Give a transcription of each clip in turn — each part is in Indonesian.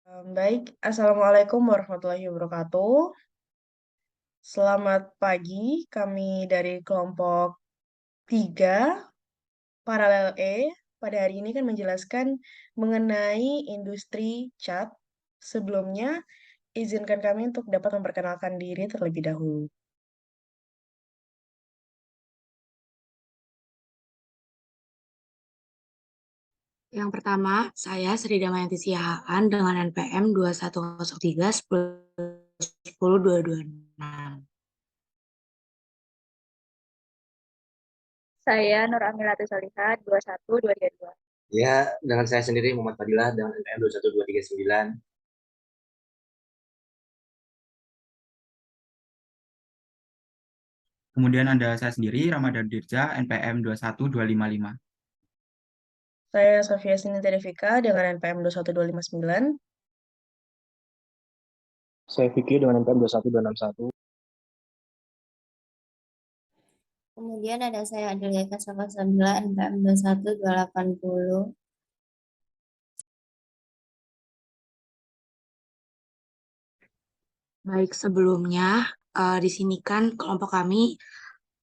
Baik, Assalamualaikum warahmatullahi wabarakatuh. Selamat pagi, kami dari kelompok 3 Paralel E. Pada hari ini kan menjelaskan mengenai industri cat. Sebelumnya, izinkan kami untuk dapat memperkenalkan diri terlebih dahulu. Yang pertama, saya Sri Damayanti Siahaan dengan NPM 2103 10 226. Saya Nur Amilatu Solihah, 21232. Ya, dengan saya sendiri Muhammad Fadilah dengan NPM 21239. Kemudian ada saya sendiri, Ramadan Dirja, NPM 21255. Saya Sofia Sinita Devika dengan NPM 21259. Saya Vicky dengan NPM 21261. Kemudian ada saya Adelia Kasabasabila, NPM 21280. Baik, sebelumnya di sini kan kelompok kami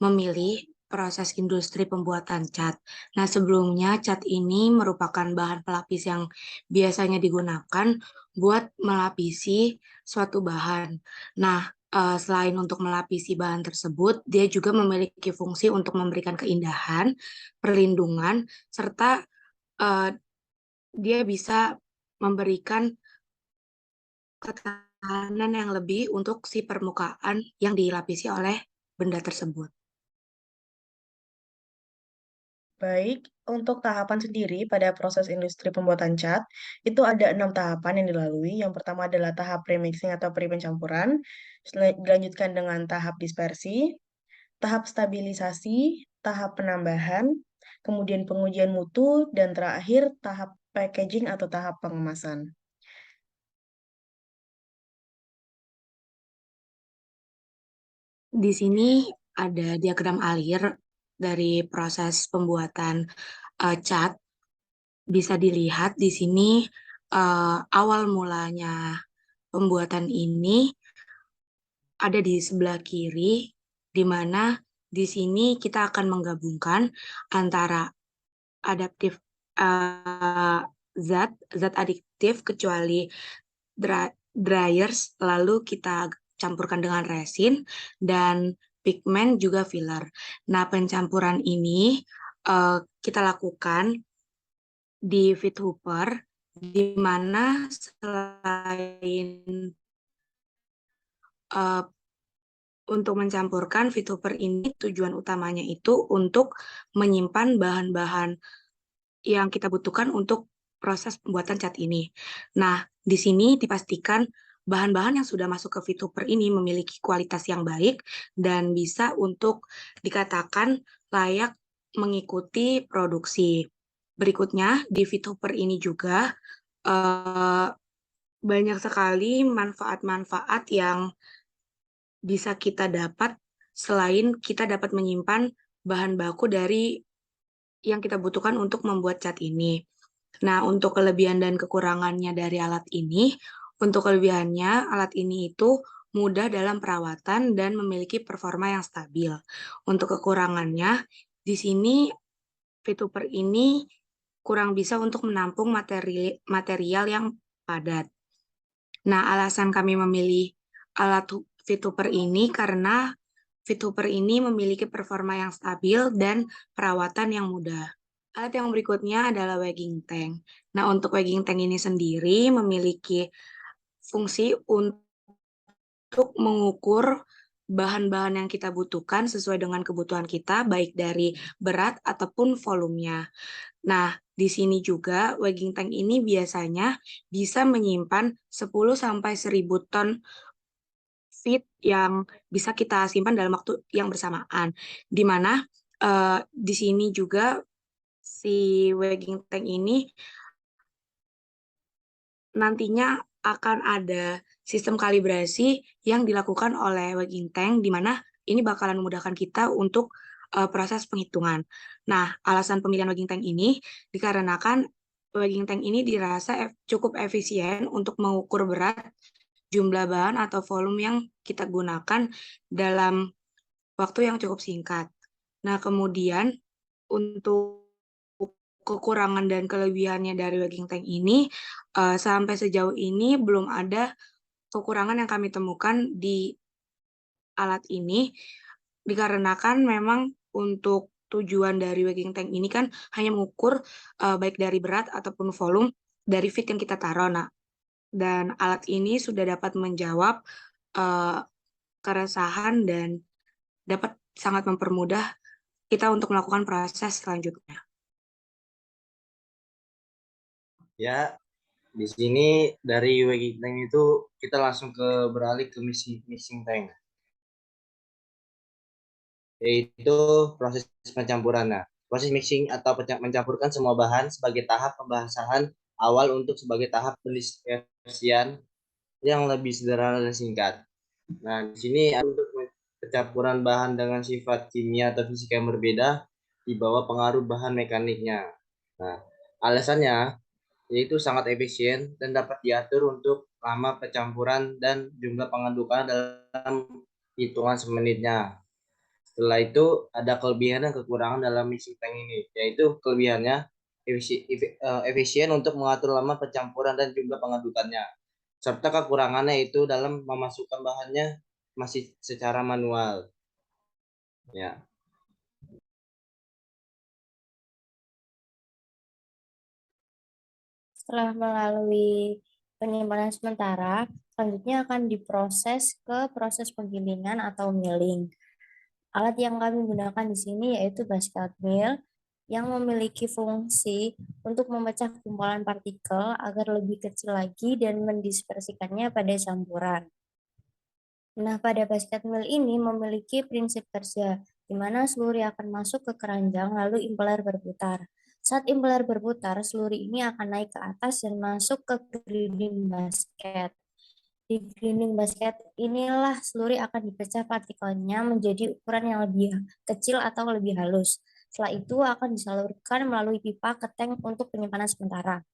memilih proses industri pembuatan cat. Nah, sebelumnya cat ini merupakan bahan pelapis yang biasanya digunakan buat melapisi suatu bahan. Nah, selain untuk melapisi bahan tersebut, dia juga memiliki fungsi untuk memberikan keindahan, perlindungan, serta dia bisa memberikan ketahanan yang lebih untuk si permukaan yang dilapisi oleh benda tersebut. Baik, untuk tahapan sendiri pada proses industri pembuatan cat, itu ada 6 tahapan yang dilalui. Yang pertama adalah tahap premixing atau pre-pencampuran, dilanjutkan dengan tahap dispersi, tahap stabilisasi, tahap penambahan, kemudian pengujian mutu, dan terakhir tahap packaging atau tahap pengemasan. Di sini ada diagram alir dari proses pembuatan cat. Bisa dilihat di sini awal mulanya pembuatan ini ada di sebelah kiri, di mana di sini kita akan menggabungkan antara adaptif zat adiktif kecuali dryers, lalu kita campurkan dengan resin dan pigmen juga filler. Nah, pencampuran ini kita lakukan di feed hooper, di mana selain untuk mencampurkan feed hooper ini tujuan utamanya itu untuk menyimpan bahan-bahan yang kita butuhkan untuk proses pembuatan cat ini. Nah, di sini dipastikan bahan-bahan yang sudah masuk ke feed hooper ini memiliki kualitas yang baik dan bisa untuk dikatakan layak mengikuti produksi. Berikutnya, di feed hooper ini juga banyak sekali manfaat-manfaat yang bisa kita dapat selain kita dapat menyimpan bahan baku dari yang kita butuhkan untuk membuat cat ini. Nah, untuk kelebihan dan kekurangannya dari alat ini, untuk kelebihannya, alat ini itu mudah dalam perawatan dan memiliki performa yang stabil. Untuk kekurangannya, di sini VTuber ini kurang bisa untuk menampung material yang padat. Nah, alasan kami memilih alat VTuber ini karena VTuber ini memiliki performa yang stabil dan perawatan yang mudah. Alat yang berikutnya adalah wagging tank. Nah, untuk wagging tank ini sendiri memiliki fungsi untuk mengukur bahan-bahan yang kita butuhkan sesuai dengan kebutuhan kita, baik dari berat ataupun volumenya. Nah, di sini juga wagging tank ini biasanya bisa menyimpan 10-1000 ton feed yang bisa kita simpan dalam waktu yang bersamaan. Di mana di sini juga si wagging tank ini nantinya akan ada sistem kalibrasi yang dilakukan oleh wagging tank, di mana ini bakalan memudahkan kita untuk proses penghitungan. Nah, alasan pemilihan wagging tank ini dikarenakan weighing tank ini dirasa cukup efisien untuk mengukur berat, jumlah bahan atau volume yang kita gunakan dalam waktu yang cukup singkat. Nah, kemudian untuk kekurangan dan kelebihannya dari weighing tank ini, sampai sejauh ini belum ada kekurangan yang kami temukan di alat ini, dikarenakan memang untuk tujuan dari weighing tank ini kan hanya mengukur baik dari berat ataupun volume dari feed yang kita taruh. Nah, dan alat ini sudah dapat menjawab keresahan dan dapat sangat mempermudah kita untuk melakukan proses selanjutnya. Ya, di sini dari weighing tank itu kita langsung beralih ke mixing tank, yaitu proses pencampuran. Nah, proses mixing atau mencampurkan semua bahan sebagai tahap pembahasan awal untuk sebagai tahap pendiskusian yang lebih sederhana dan singkat. Nah, di sini untuk pencampuran bahan dengan sifat kimia atau fisika yang berbeda di bawah pengaruh bahan mekaniknya. Nah, alasannya yaitu sangat efisien dan dapat diatur untuk lama pencampuran dan jumlah pengadukan dalam hitungan semenitnya. Setelah itu ada kelebihan dan kekurangan dalam mixing tank ini, yaitu kelebihannya efisien untuk mengatur lama pencampuran dan jumlah pengadukannya, serta kekurangannya itu dalam memasukkan bahannya masih secara manual. Ya. Setelah melalui penyimpanan sementara, selanjutnya akan diproses ke proses penggilingan atau milling. Alat yang kami gunakan di sini yaitu basket mill yang memiliki fungsi untuk memecah gumpalan partikel agar lebih kecil lagi dan mendispersikannya pada campuran. Nah, pada basket mill ini memiliki prinsip kerja, di mana seluri akan masuk ke keranjang lalu impeller berputar. Saat impeller berputar, seluri ini akan naik ke atas dan masuk ke grinding basket. Di grinding basket inilah seluri akan dipecah partikelnya menjadi ukuran yang lebih kecil atau lebih halus. Setelah itu akan disalurkan melalui pipa ke tank untuk penyimpanan sementara.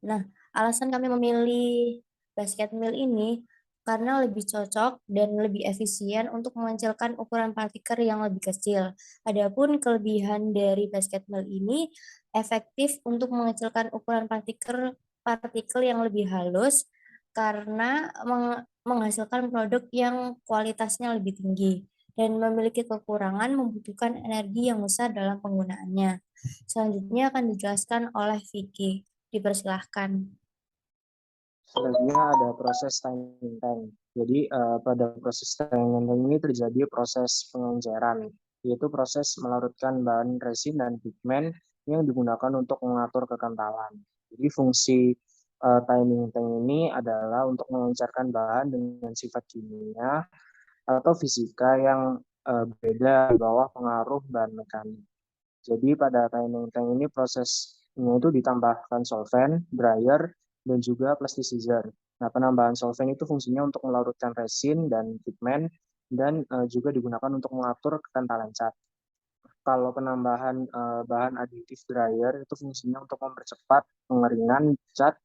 Nah, alasan kami memilih basket mill ini karena lebih cocok dan lebih efisien untuk mengecilkan ukuran partikel yang lebih kecil. Adapun kelebihan dari basket mill ini efektif untuk mengecilkan ukuran partikel yang lebih halus karena menghasilkan produk yang kualitasnya lebih tinggi dan memiliki kekurangan membutuhkan energi yang besar dalam penggunaannya. Selanjutnya akan dijelaskan oleh Vicky. Dipersilahkan. Selanjutnya ada proses timing tank. Jadi pada proses timing tank ini terjadi proses pengenceran, yaitu proses melarutkan bahan resin dan pigmen yang digunakan untuk mengatur kekentalan. Jadi fungsi timing tank ini adalah untuk mengencerkan bahan dengan sifat kimia atau fisika yang berbeda di bawah pengaruh bahan mekanik. Jadi pada timing tank ini prosesnya itu ditambahkan solvent, dryer, dan juga plasticizer. Nah, penambahan solvent itu fungsinya untuk melarutkan resin dan pigmen dan juga digunakan untuk mengatur kekentalan cat. Kalau penambahan bahan aditif dryer itu fungsinya untuk mempercepat pengeringan cat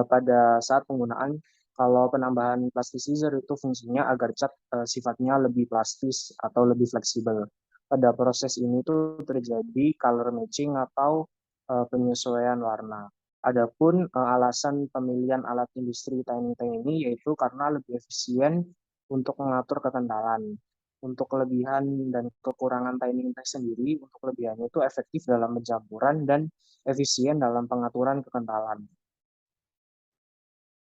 pada saat penggunaan. Kalau penambahan plasticizer itu fungsinya agar cat sifatnya lebih plastis atau lebih fleksibel. Pada proses ini tuh terjadi color matching atau penyesuaian warna. Adapun alasan pemilihan alat industri timing tank ini yaitu karena lebih efisien untuk mengatur kekentalan. Untuk kelebihan dan kekurangan timing tank sendiri, untuk kelebihannya itu efektif dalam pencampuran dan efisien dalam pengaturan kekentalan.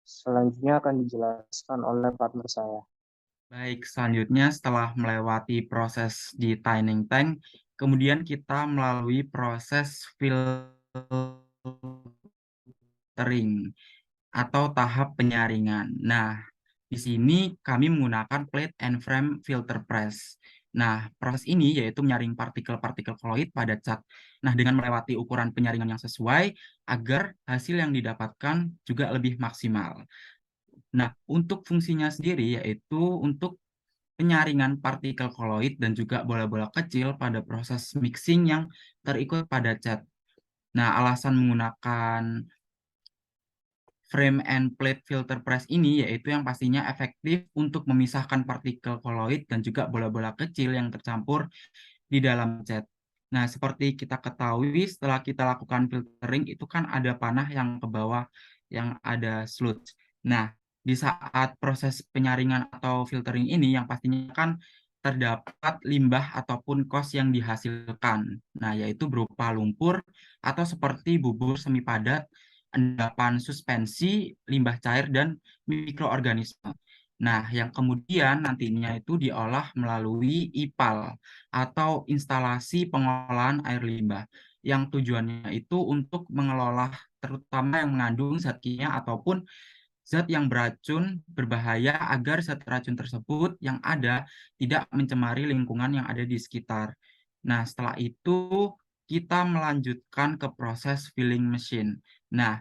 Selanjutnya akan dijelaskan oleh partner saya. Baik, selanjutnya setelah melewati proses di timing tank, kemudian kita melalui proses filtering atau tahap penyaringan. Nah, di sini kami menggunakan plate and frame filter press. Nah, proses ini yaitu menyaring partikel-partikel koloid pada cat. Nah, dengan melewati ukuran penyaringan yang sesuai agar hasil yang didapatkan juga lebih maksimal. Nah, untuk fungsinya sendiri yaitu untuk penyaringan partikel koloid dan juga bola-bola kecil pada proses mixing yang terikut pada cat. Nah, alasan menggunakan frame and plate filter press ini yaitu yang pastinya efektif untuk memisahkan partikel koloid dan juga bola-bola kecil yang tercampur di dalam cat. Nah, seperti kita ketahui setelah kita lakukan filtering itu kan ada panah yang ke bawah yang ada sludge. Nah, di saat proses penyaringan atau filtering ini yang pastinya kan terdapat limbah ataupun kos yang dihasilkan. Nah, yaitu berupa lumpur atau seperti bubur semi padat, endapan suspensi, limbah cair, dan mikroorganisme. Nah, yang kemudian nantinya itu diolah melalui IPAL atau instalasi pengolahan air limbah yang tujuannya itu untuk mengelola terutama yang mengandung zat kimia ataupun zat yang beracun berbahaya agar zat racun tersebut yang ada tidak mencemari lingkungan yang ada di sekitar. Nah, setelah itu kita melanjutkan ke proses filling machine. Nah,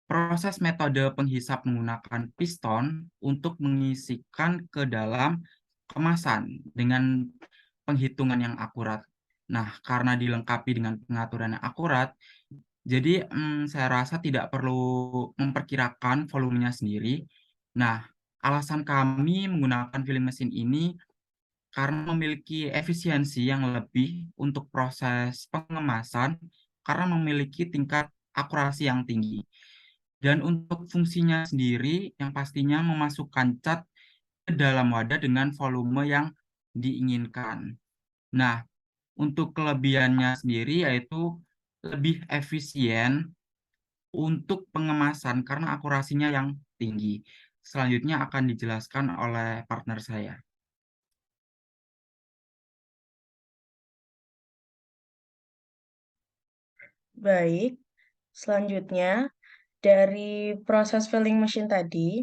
proses metode penghisap menggunakan piston untuk mengisikan ke dalam kemasan dengan penghitungan yang akurat. Nah, karena dilengkapi dengan pengaturan yang akurat, jadi saya rasa tidak perlu memperkirakan volumenya sendiri. Nah, alasan kami menggunakan filling mesin ini karena memiliki efisiensi yang lebih untuk proses pengemasan karena memiliki tingkat akurasi yang tinggi. Dan untuk fungsinya sendiri yang pastinya memasukkan cat ke dalam wadah dengan volume yang diinginkan. Nah, untuk kelebihannya sendiri yaitu lebih efisien untuk pengemasan karena akurasinya yang tinggi. Selanjutnya akan dijelaskan oleh partner saya. Baik, selanjutnya dari proses filling machine tadi,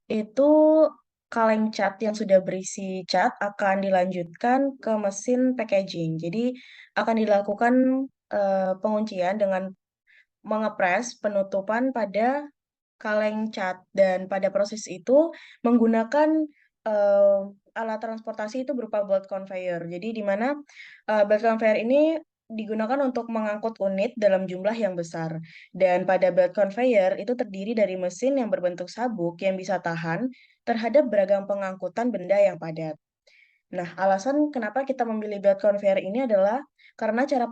itu kaleng cat yang sudah berisi cat akan dilanjutkan ke mesin packaging. Jadi akan dilakukan penguncian dengan mengepres penutupan pada kaleng cat dan pada proses itu menggunakan eh, alat transportasi itu berupa belt conveyor. Jadi di mana belt conveyor ini digunakan untuk mengangkut unit dalam jumlah yang besar. Dan pada belt conveyor itu terdiri dari mesin yang berbentuk sabuk yang bisa tahan terhadap beragam pengangkutan benda yang padat. Nah, alasan kenapa kita memilih belt conveyor ini adalah karena cara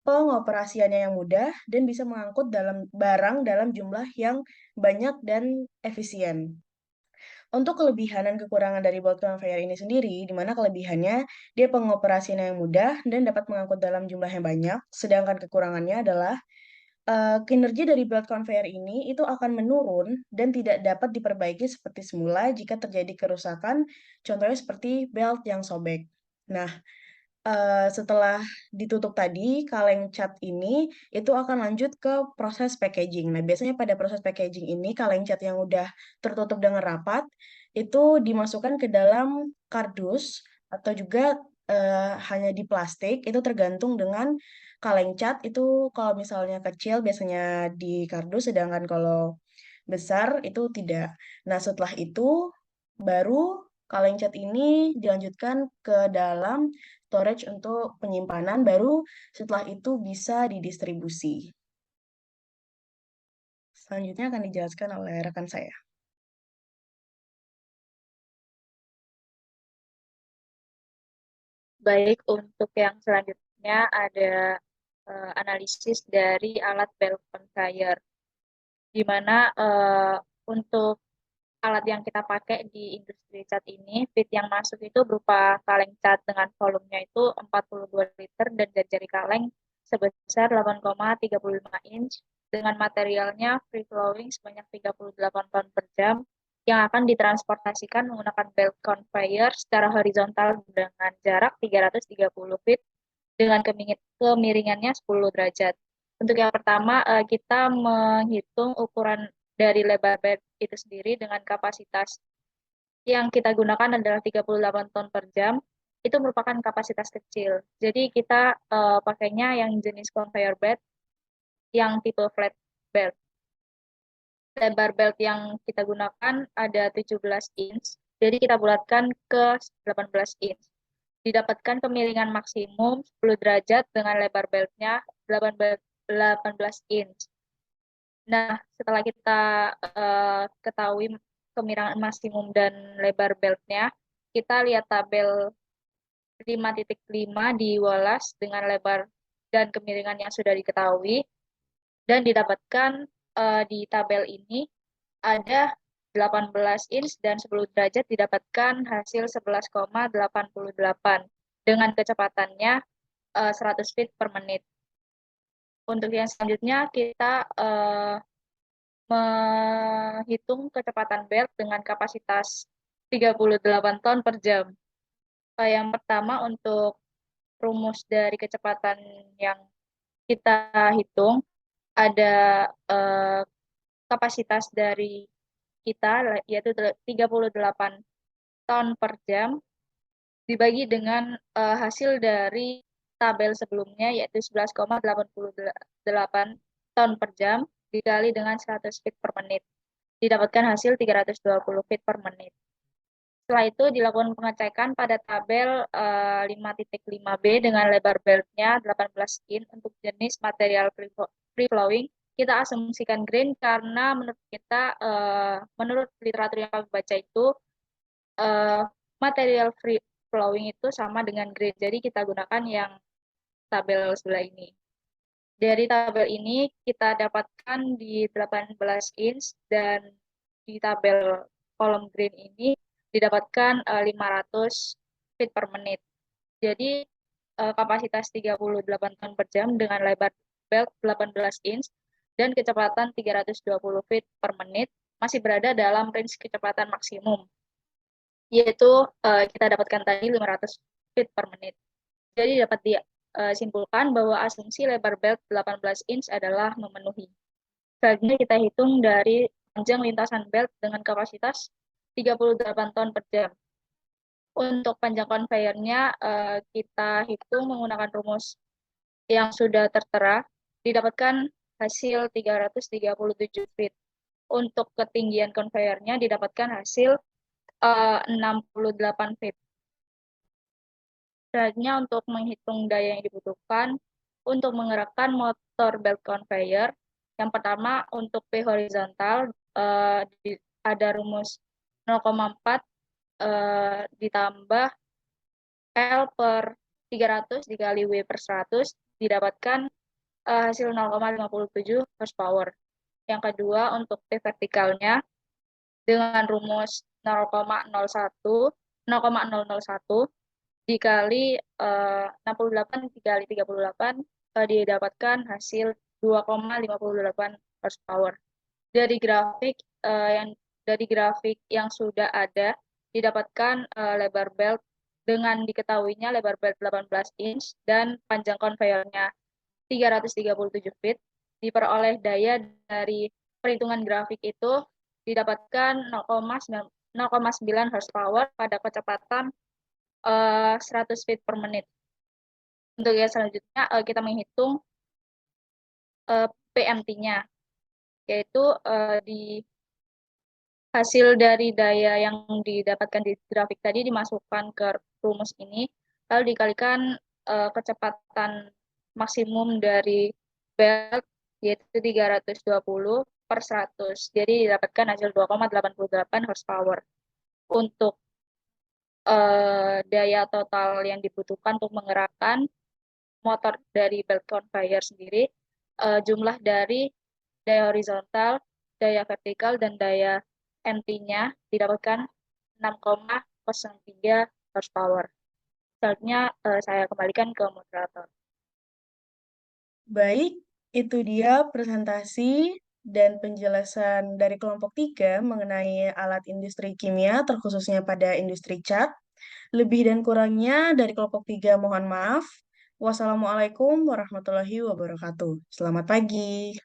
pengoperasiannya yang mudah dan bisa mengangkut dalam barang dalam jumlah yang banyak dan efisien. Untuk kelebihan dan kekurangan dari belt conveyor ini sendiri, di mana kelebihannya dia pengoperasiannya yang mudah dan dapat mengangkut dalam jumlah yang banyak, sedangkan kekurangannya adalah kinerja dari belt conveyor ini itu akan menurun dan tidak dapat diperbaiki seperti semula jika terjadi kerusakan, contohnya seperti belt yang sobek. Nah, setelah ditutup tadi, kaleng cat ini itu akan lanjut ke proses packaging. Nah, biasanya pada proses packaging ini, kaleng cat yang udah tertutup dengan rapat, itu dimasukkan ke dalam kardus atau juga hanya di plastik, itu tergantung dengan kaleng cat itu kalau misalnya kecil biasanya di kardus, sedangkan kalau besar itu tidak. Nah, setelah itu baru kaleng cat ini dilanjutkan ke dalam storage untuk penyimpanan, baru setelah itu bisa didistribusi. Selanjutnya akan dijelaskan oleh rekan saya. Baik, untuk yang selanjutnya ada analisis dari alat belt conveyor, di mana untuk alat yang kita pakai di industri cat ini, feed yang masuk itu berupa kaleng cat dengan volumenya itu 42 liter dan jari kaleng sebesar 8,35 inch dengan materialnya free flowing sebanyak 38 ton per jam yang akan ditransportasikan menggunakan belt conveyor secara horizontal dengan jarak 330 feet dengan kemiringannya 10 derajat. Untuk yang pertama, kita menghitung ukuran dari lebar bed itu sendiri dengan kapasitas yang kita gunakan adalah 38 ton per jam. Itu merupakan kapasitas kecil. Jadi kita pakainya yang jenis conveyor bed yang tipe flat belt. Lebar belt yang kita gunakan ada 17 inch. Jadi kita bulatkan ke 18 inch. Didapatkan kemiringan maksimum 10 derajat dengan lebar beltnya 18 inch. Nah, setelah kita ketahui kemiringan maksimum dan lebar beltnya, kita lihat tabel 5.5 di Wallace dengan lebar dan kemiringan yang sudah diketahui, dan didapatkan di tabel ini ada 18 inch dan 10 derajat didapatkan hasil 11,88 dengan kecepatannya 100 feet per menit. Untuk yang selanjutnya kita menghitung kecepatan belt dengan kapasitas 38 ton per jam. Yang pertama, untuk rumus dari kecepatan yang kita hitung, ada kapasitas dari kita yaitu 38 ton per jam dibagi dengan hasil dari tabel sebelumnya yaitu 11,88 ton per jam dikali dengan 100 feet per menit. Didapatkan hasil 320 feet per menit. Setelah itu dilakukan pengecekan pada tabel 5.5b dengan lebar beltnya 18 in untuk jenis material free flowing. Kita asumsikan grain karena menurut kita, menurut literatur yang kami baca itu, material free flowing itu sama dengan grain. Jadi kita gunakan yang tabel sebelah ini. Dari tabel ini kita dapatkan di 18 inch dan di tabel kolom green ini didapatkan 500 feet per menit. Jadi kapasitas 38 ton per jam dengan lebar belt 18 inch dan kecepatan 320 feet per menit masih berada dalam range kecepatan maksimum, yaitu kita dapatkan tadi 500 feet per menit. Jadi dapat disimpulkan bahwa asumsi lebar belt 18 inch adalah memenuhi. Selanjutnya kita hitung dari panjang lintasan belt dengan kapasitas 38 ton per jam. Untuk panjang konveyernya kita hitung menggunakan rumus yang sudah tertera, didapatkan hasil 337 feet. Untuk ketinggian konveyernya didapatkan hasil 68 feet. Selanjutnya untuk menghitung daya yang dibutuhkan untuk menggerakkan motor belt conveyor, yang pertama untuk P horizontal ada rumus 0,4 ditambah L per 300 dikali W per 100 didapatkan hasil 0,57 horsepower. Yang kedua untuk T vertikalnya dengan rumus 0,001 dikali 68 dikali 38 didapatkan hasil 2,58 horsepower. Dari grafik yang sudah ada didapatkan lebar belt dengan diketahuinya lebar belt 18 inch dan panjang konveyernya 337 feet. Diperoleh daya dari perhitungan grafik itu didapatkan 0,9 horsepower pada kecepatan 100 feet per menit. Untuk yang selanjutnya kita menghitung PMT-nya, yaitu di hasil dari daya yang didapatkan di grafik tadi dimasukkan ke rumus ini, lalu dikalikan kecepatan maksimum dari belt yaitu 320 per 100. Jadi didapatkan hasil 2,88 horsepower. Untuk daya total yang dibutuhkan untuk menggerakkan motor dari belt conveyor sendiri, jumlah dari daya horizontal, daya vertikal, dan daya MT-nya didapatkan 6,03 horsepower. Selanjutnya saya kembalikan ke moderator. Baik, itu dia presentasi dan penjelasan dari kelompok 3 mengenai alat industri kimia, terkhususnya pada industri cat. Lebih dan kurangnya dari kelompok 3 mohon maaf. Wassalamualaikum warahmatullahi wabarakatuh. Selamat pagi.